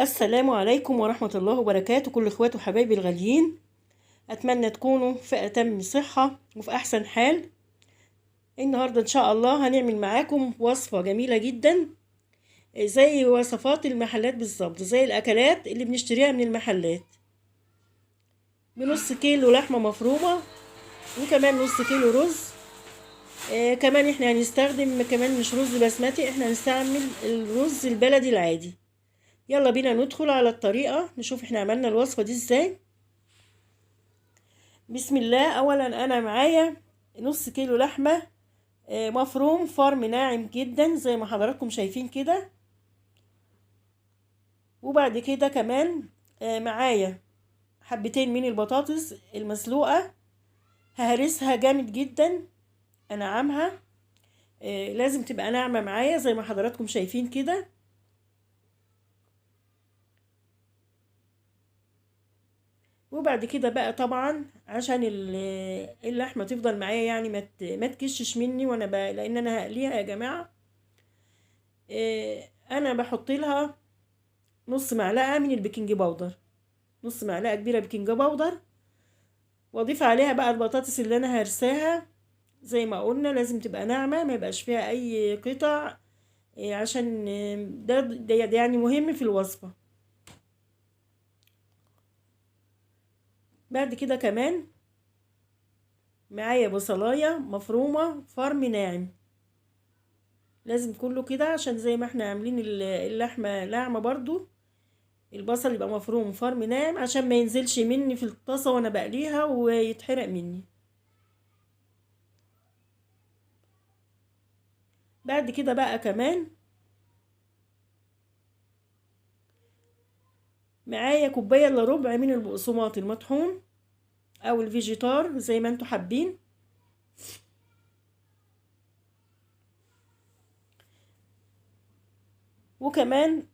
السلام عليكم ورحمة الله وبركاته، كل اخواتي وحبايبي الغاليين. اتمنى تكونوا في اتم صحة وفي احسن حال. النهاردة ان شاء الله هنعمل معاكم وصفة جميلة جدا، زي وصفات المحلات بالظبط، زي الاكلات اللي بنشتريها من المحلات. بنص كيلو لحمة مفرومة، وكمان نص كيلو رز. كمان احنا هنستخدم كمان مش رز بسمتي، احنا هنستعمل الرز البلدي العادي. يلا بينا ندخل على الطريقة نشوف احنا عملنا الوصفة دي ازاي. بسم الله. اولا انا معايا نص كيلو لحمة مفروم فرم ناعم جدا زي ما حضراتكم شايفين كده. وبعد كده كمان معايا حبتين من البطاطس المسلوقة، ههرسها جامد جدا، انعمها. لازم تبقى ناعمة معايا زي ما حضراتكم شايفين كده. وبعد كده بقى طبعا عشان اللحمه تفضل معايا، يعني ما تكشش مني وانا لان انا هقليها يا جماعه. انا بحط لها نص معلقه من البيكنج باودر، نص معلقه كبيره بيكنج باودر، واضيف عليها بقى البطاطس اللي انا هرساها. زي ما قلنا لازم تبقى ناعمه، ما يبقاش فيها اي قطع، عشان ده يعني مهم في الوصفه. بعد كده كمان معايا بصلايه مفرومه فرم ناعم، لازم كله كده عشان زي ما احنا عاملين اللحمة ناعمة برضو، البصل يبقى مفروم فرم ناعم عشان ما ينزلش مني في الطاسة وانا بقليها ويتحرق مني. بعد كده بقى كمان معايا كوباية الا ربع من البقسماط المطحون او الفيجيتار زي ما انتوا حابين. وكمان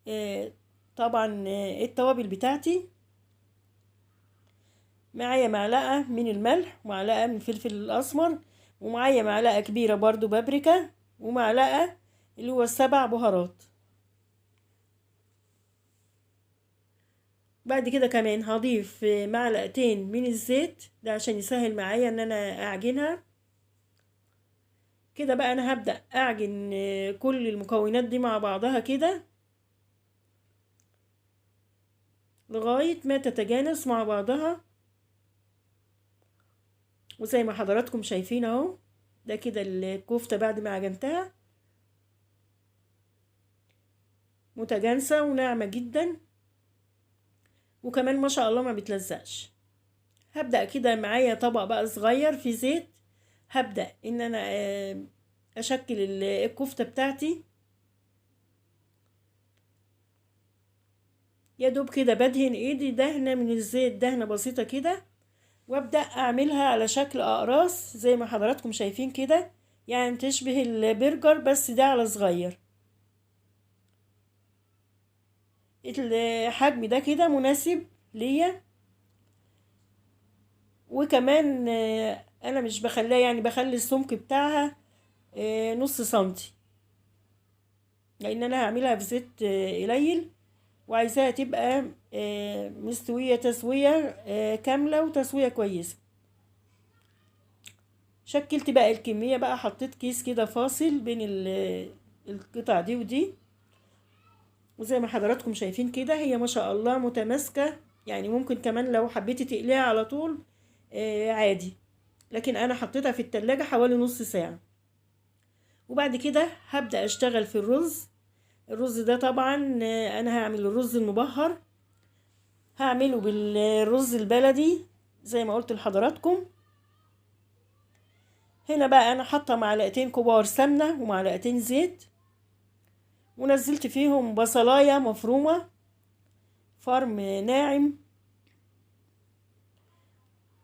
آه طبعا التوابل بتاعتي، معايا معلقة من الملح ومعلقة من الفلفل الأسمر، ومعايا معلقة كبيرة برضو بابريكا، ومعلقة اللي هو 7 بهارات. بعد كده كمان هضيف معلقتين من الزيت، ده عشان يسهل معايا ان انا اعجنها. كده بقى انا هبدأ اعجن كل المكونات دي مع بعضها كده لغاية ما تتجانس مع بعضها. وزي ما حضراتكم شايفين اهو، ده كده الكفتة بعد ما عجنتها متجانسة وناعمة جدا، وكمان ما شاء الله ما بتلزقش. هبدأ كده معايا طبق بقى صغير في زيت، هبدأ ان انا اشكل الكفتة بتاعتي. يا دوب كده بدهن ايدي دهنة من الزيت، دهنة بسيطة كده، وابدأ اعملها على شكل اقراص زي ما حضراتكم شايفين كده، يعني تشبه البرجر بس ده على صغير. الحجم ده كده مناسب ليا. وكمان انا مش بخليها، يعني بخلي السمك بتاعها نص سنتي، لان انا هعملها في زيت قليل، وعايزاها تبقى مستوية تسوية كاملة وتسوية كويسة. شكلت بقى الكمية، بقى حطيت كيس كده فاصل بين القطع دي ودي، وزي ما حضراتكم شايفين كده هي ما شاء الله متماسكة. يعني ممكن كمان لو حبيتي تقليها على طول عادي، لكن انا حطيتها في التلاجة حوالي نص ساعة. وبعد كده هبدأ اشتغل في الرز. الرز ده طبعا انا هعمل الرز المبهر، هعمله بالرز البلدي زي ما قلت لحضراتكم. هنا بقى انا حاطه معلقتين كبار سمنه ومعلقتين زيت، ونزلت فيهم بصلايه مفرومه فرم ناعم،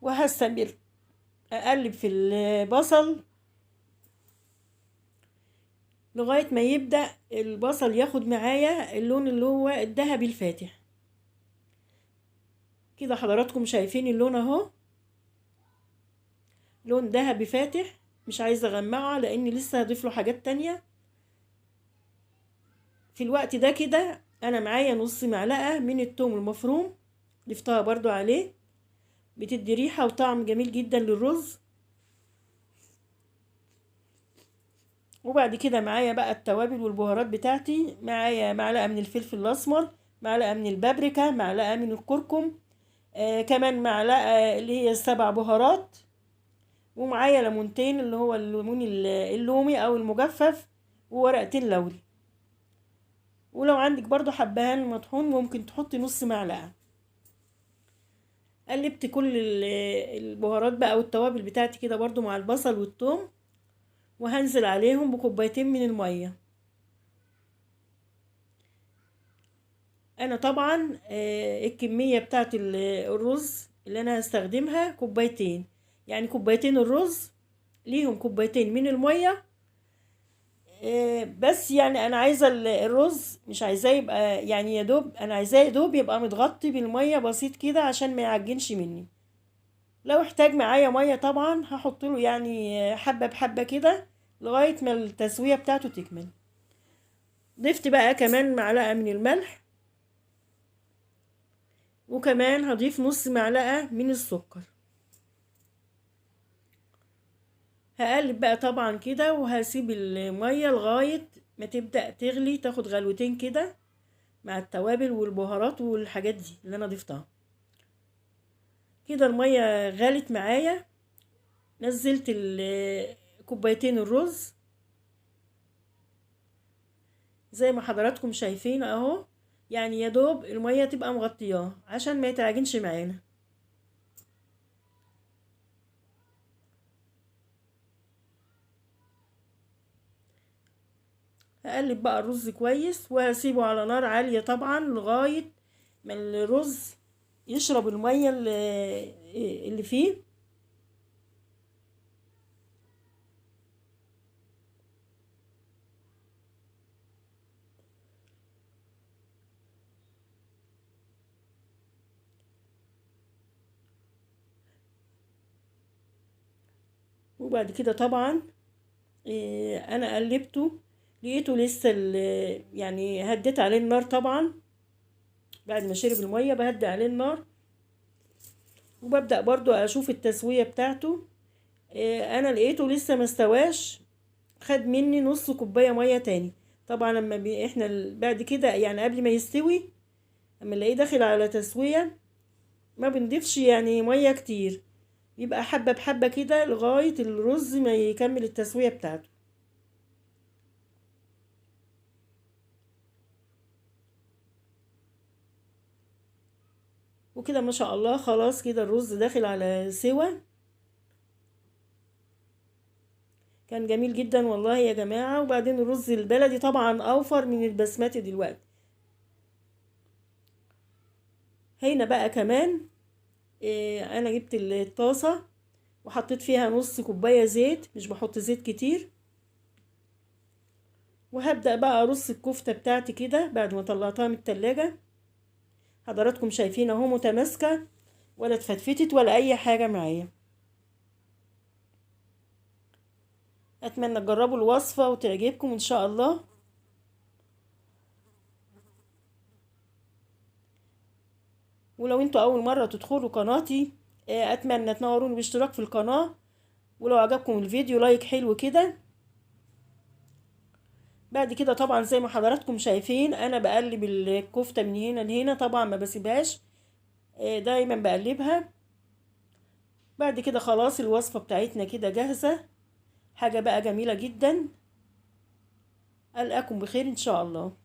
وهستمر اقلب في البصل لغايه ما يبدا البصل ياخد معايا اللون اللي هو الذهبي الفاتح كده. حضراتكم شايفين اللون اهو، لون ذهبي فاتح، مش عايزه اغمقه لاني لسه هضيف له حاجات تانية. في الوقت ده كده انا معايا نص معلقة من الثوم المفروم، ضفتها برضو عليه، بتدي ريحة وطعم جميل جدا للرز. وبعد كده معايا بقى التوابل والبهارات بتاعتي، معايا معلقة من الفلفل الأسمر، معلقة من البابريكا، معلقة من الكركم، كمان معلقة اللي هي 7 بهارات، ومعايا ليمونتين اللي هو الليمون اللومي أو المجفف، وورقتين لوري. ولو عندك برضو حبهان مطحون ممكن تحطي نص معلقة. قلبت كل البهارات بقى والتوابل بتاعتي كده برضو مع البصل والثوم، وهنزل عليهم بكوبايتين من المية. انا طبعا الكمية بتاعت الرز اللي انا هستخدمها كوبايتين، يعني كوبايتين الرز ليهم كوبايتين من المية. بس يعني انا عايزة الرز مش عايزاه يبقى يعني يا دوب، انا عايزاه يا دوب يبقى متغطي بالمية بسيط كده عشان ما يعجنش مني. لو احتاج معايا مية طبعا هحط له يعني حبة بحبة كده لغاية ما التسوية بتاعته تكمل. ضفت بقى كمان معلقة من الملح، وكمان هضيف نص معلقة من السكر. هقلب بقى طبعا كده، وهسيب المية لغاية ما تبدأ تغلي، تاخد غلوتين كده مع التوابل والبهارات والحاجات دي اللي انا ضفتها. كده المية غلت معايا، نزلت كوبايتين الرز زي ما حضراتكم شايفين اهو، يعني يا دوب المية تبقى مغطياه عشان ما يتعجنش معانا. هقلب بقى الرز كويس، وهسيبه على نار عالية طبعا لغاية ما الرز يشرب المية اللي فيه. وبعد كده طبعا انا قلبته، لقيته لسه يعني هديت عليه النار طبعا. بعد ما شرب المية بهدي عليه النار، وببدأ برضو اشوف التسوية بتاعته. انا لقيته لسه مستواش، خد مني نص كوباية مية تاني. طبعا لما احنا بعد كده يعني قبل ما يستوي، اما نلاقيه داخل على تسوية ما بنضيفش يعني مية كتير، يبقى حبة بحبة كده لغاية الرز ما يكمل التسوية بتاعته. وكده ما شاء الله خلاص كده الرز داخل على سوا. كان جميل جدا والله يا جماعة. وبعدين الرز البلدي طبعا اوفر من البسمتي دلوقتي. هنا بقى كمان انا جبت الطاسة وحطيت فيها نص كوباية زيت، مش بحط زيت كتير. وهبدأ بقى ارص الكفتة بتاعتي كده بعد ما طلعتها من التلاجة. حضراتكم شايفين اهو متماسكة، ولا اتفتفتت ولا اي حاجة معايا. اتمنى تجربوا الوصفة وتعجبكم ان شاء الله. ولو انتوا اول مرة تدخلوا قناتي، اتمنى تنوروني باشتراك في القناة. ولو عجبكم الفيديو لايك حلو كده. بعد كده طبعا زي ما حضراتكم شايفين انا بقلب الكفتة من هنا لهنا، طبعا ما بسيبهاش، دايما بقلبها. بعد كده خلاص الوصفة بتاعتنا كده جاهزة، حاجة بقى جميلة جدا. ألقاكم بخير إن شاء الله.